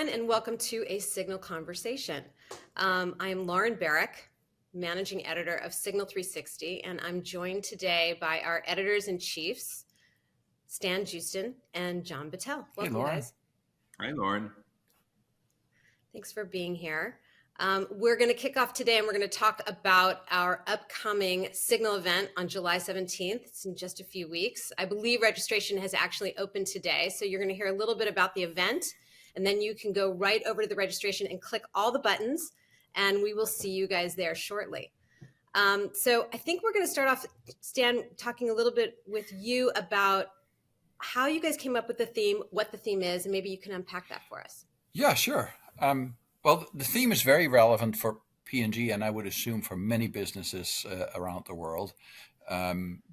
everyone, and welcome to a Signal Conversation. I am Lauren Barrick, Managing Editor of Signal 360, and I'm joined today by our editors-in-chiefs, Stan Joosten and John Battelle. Hey, Welcome, Lauren. guys. Hi, Lauren. Thanks for being here. We're going to kick off today, and we're going to talk about our upcoming Signal event on July 17th. It's in just a few weeks. I believe registration has actually opened today, so you're going to hear a little bit about the event, and then you can go right over to the registration and click all the buttons, and we will see you guys there shortly. So I think we're going to start off, Stan, talking a little bit with you about how you guys came up with the theme, what the theme is, and maybe you can unpack that for us. Yeah, sure. Well, the theme is very relevant for P&G, and I would assume for many businesses around the world,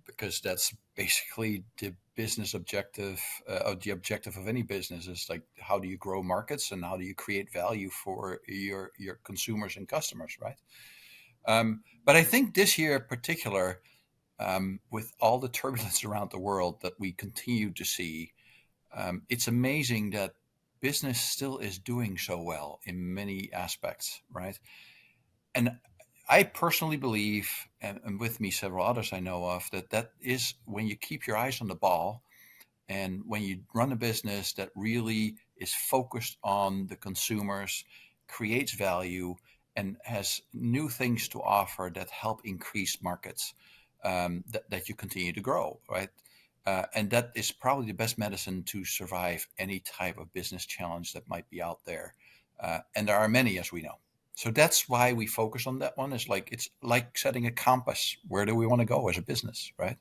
because that's basically the business objective, or the objective of any business is like, how do you grow markets and how do you create value for your consumers and customers, right? But I think this year in particular, with all the turbulence around the world that we continue to see, it's amazing that business still is doing so well in many aspects, right? And I personally believe, and with me several others I know of, that is when you keep your eyes on the ball and when you run a business that really is focused on the consumers, creates value, and has new things to offer that help increase markets, that you continue to grow, right? And that is probably the best medicine to survive any type of business challenge that might be out there. And there are many, as we know. So that's why we focus on that one. It's like setting a compass. Where do we want to go as a business, right?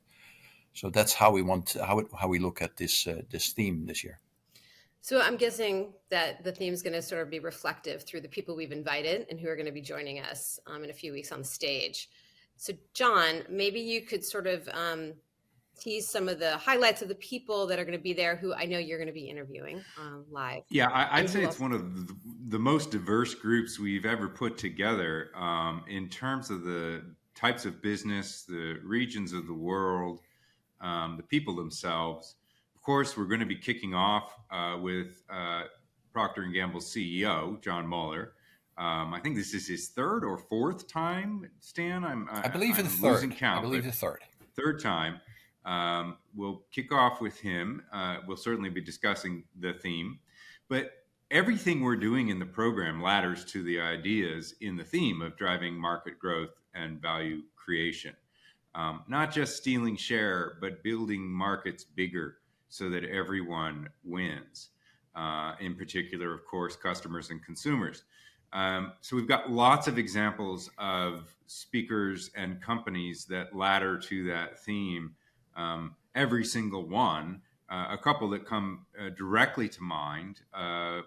So that's how we how we look at this theme this year. So I'm guessing that the theme is going to sort of be reflective through the people we've invited and who are going to be joining us in a few weeks on the stage. So John, maybe you could sort of tease some of the highlights of the people that are going to be there, who I know you're going to be interviewing live. Yeah, I'd say it's one of the most diverse groups we've ever put together in terms of the types of business, the regions of the world, the people themselves. Of course, we're going to be kicking off with Procter & Gamble's CEO, John Mueller. I think this is his third or fourth time, Stan. I believe I'm the third. losing count. I believe the third. Third time. We'll kick off with him. We'll certainly be discussing the theme, but everything we're doing in the program ladders to the ideas in the theme of driving market growth and value creation. Not just stealing share, but building markets bigger so that everyone wins. In particular, of course, customers and consumers. So we've got lots of examples of speakers and companies that ladder to that theme. Every single one. A couple that come directly to mind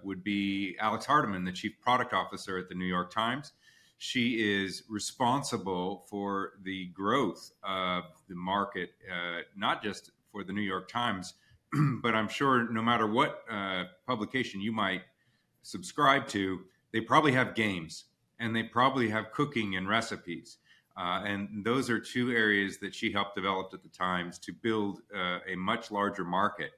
would be Alex Hardiman, the Chief Product Officer at the New York Times. She is responsible for the growth of the market, not just for the New York Times, but I'm sure no matter what publication you might subscribe to, they probably have games and they probably have cooking and recipes. And those are two areas that she helped develop at the Times to build a much larger market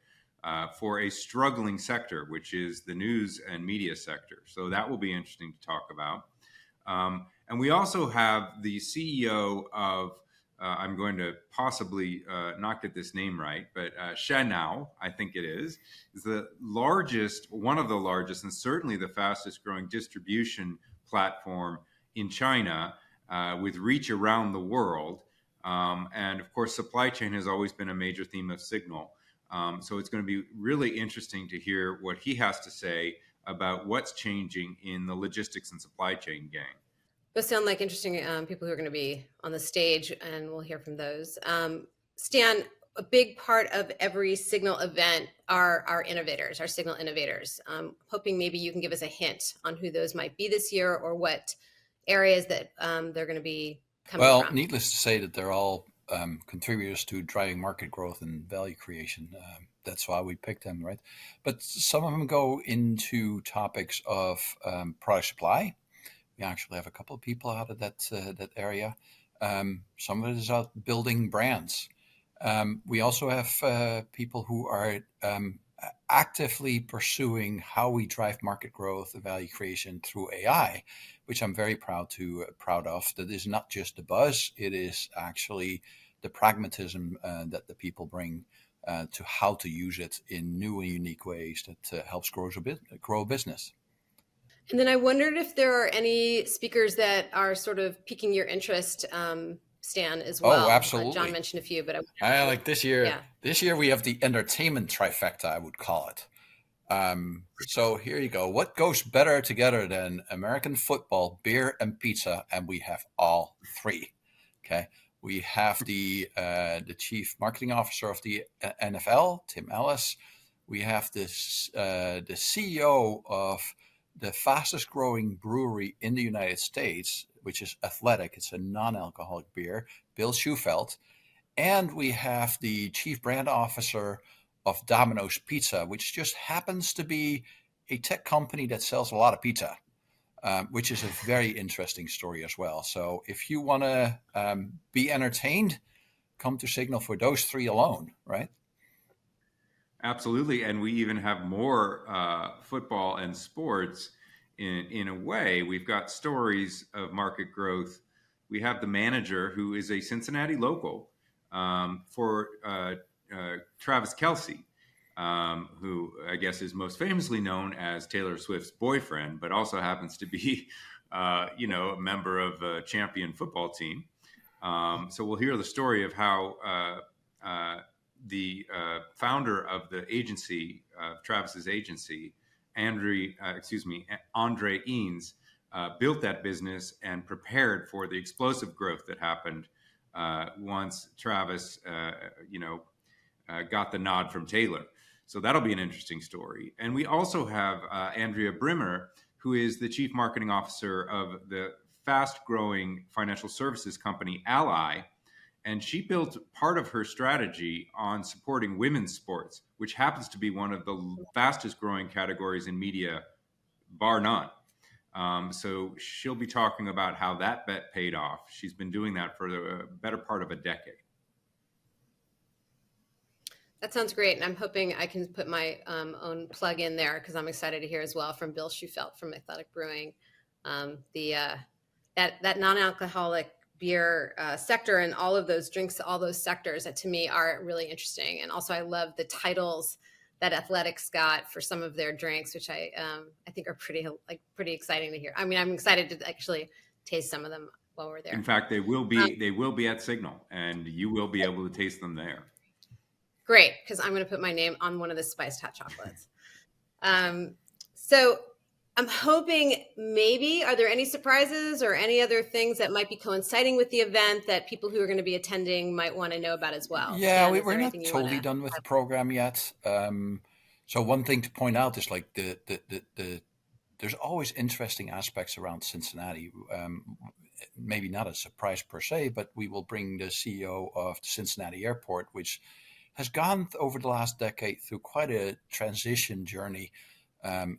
for a struggling sector, which is the news and media sector. So that will be interesting to talk about. And we also have the CEO of, I'm going to possibly not get this name right, but Shenao, I think it is the largest, one of the largest, and certainly the fastest growing distribution platform in China, with reach around the world. And of course, supply chain has always been a major theme of Signal. So it's going to be really interesting to hear what he has to say about what's changing in the logistics and supply chain game. Those sound like interesting people who are going to be on the stage, and we'll hear from those. Stan, a big part of every Signal event are our innovators, our Signal innovators. Hoping maybe you can give us a hint on who those might be this year or what areas that they're going to be coming from. Well, needless to say that they're all contributors to driving market growth and value creation. That's why we picked them, right? But some of them go into topics of product supply. We actually have a couple of people out of that area. Some of it is out building brands. We also have people who are actively pursuing how we drive market growth and value creation through AI, which I'm very proud of. That is not just the buzz; it is actually the pragmatism that the people bring to how to use it in new and unique ways that helps grow a business. And then I wondered if there are any speakers that are sort of piquing your interest, Stan, as Oh, well. John absolutely. mentioned a few, but I wondered I if you, like this year. yeah. This year we have the entertainment trifecta, I would call it. So here you go. What goes better together than American football, beer, and pizza? And we have all three. Okay. We have the chief marketing officer of the NFL, Tim Ellis. We have the CEO of the fastest growing brewery in the United States, which is Athletic. It's a non-alcoholic beer, Bill Schufelt. And we have the chief brand officer of Domino's Pizza, which just happens to be a tech company that sells a lot of pizza, which is a very interesting story as well. So if you want to be entertained, come to Signal for those three alone, right? Absolutely, and we even have more football and sports. In a way, we've got stories of market growth. We have the manager who is a Cincinnati local for Travis Kelce, who I guess is most famously known as Taylor Swift's boyfriend, but also happens to be, a member of a champion football team. So we'll hear the story of how the founder of the agency, Travis's agency, Andre Eanes, built that business and prepared for the explosive growth that happened once Travis, got the nod from Taylor. So that'll be an interesting story. And we also have Andrea Brimmer, who is the chief marketing officer of the fast-growing financial services company Ally. And she built part of her strategy on supporting women's sports, which happens to be one of the fastest growing categories in media, bar none. So she'll be talking about how that bet paid off. She's been doing that for the better part of a decade. That sounds great. And I'm hoping I can put my own plug in there because I'm excited to hear as well from Bill Schufelt from Athletic Brewing. That non-alcoholic beer sector and all of those drinks, all those sectors that to me are really interesting. And also I love the titles that Athletics got for some of their drinks, which I think are pretty exciting to hear. I mean, I'm excited to actually taste some of them while we're there. In fact, they will be at Signal, and you will be able to taste them there. Great, because I'm going to put my name on one of the spiced hot chocolates. So I'm hoping maybe, are there any surprises or any other things that might be coinciding with the event that people who are going to be attending might want to know about as well? Yeah, Stan, we're not totally done with the program yet. So one thing to point out is like there's always interesting aspects around Cincinnati. Maybe not a surprise per se, but we will bring the CEO of the Cincinnati Airport, which has gone over the last decade through quite a transition journey.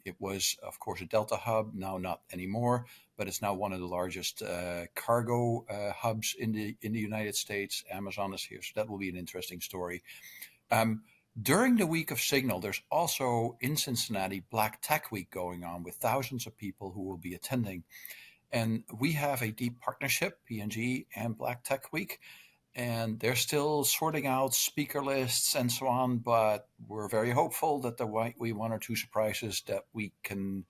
It was, of course, a Delta hub, now not anymore, but it's now one of the largest cargo hubs in the United States. Amazon is here, so that will be an interesting story. During the week of Signal, there's also in Cincinnati Black Tech Week going on with thousands of people who will be attending. And we have a deep partnership, P&G and Black Tech Week. And they're still sorting out speaker lists and so on, but we're very hopeful that there might be one or two surprises that we can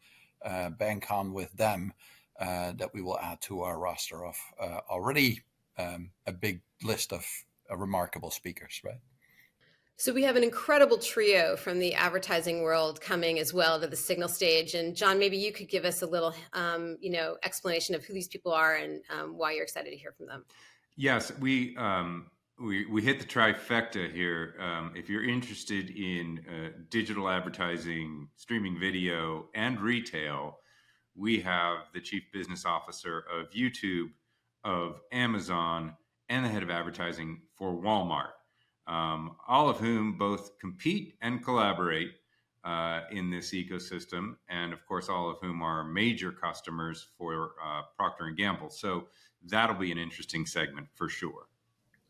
bank on with them that we will add to our roster of already a big list of remarkable speakers, right? So we have an incredible trio from the advertising world coming as well to the Signal stage. And John, maybe you could give us a little, explanation of who these people are and why you're excited to hear from them. Yes, we hit the trifecta here. If you're interested in digital advertising, streaming video, and retail, we have the chief business officer of YouTube, of Amazon, and the head of advertising for Walmart, all of whom both compete and collaborate in this ecosystem, and of course, all of whom are major customers for Procter & Gamble. So that'll be an interesting segment for sure.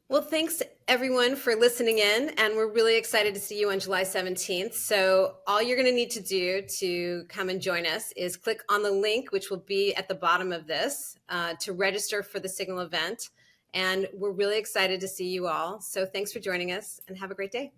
Well, thanks everyone for listening in, and we're really excited to see you on July 17th. So all you're going to need to do to come and join us is click on the link, which will be at the bottom of this, to register for the Signal event. And we're really excited to see you all. So thanks for joining us, and have a great day.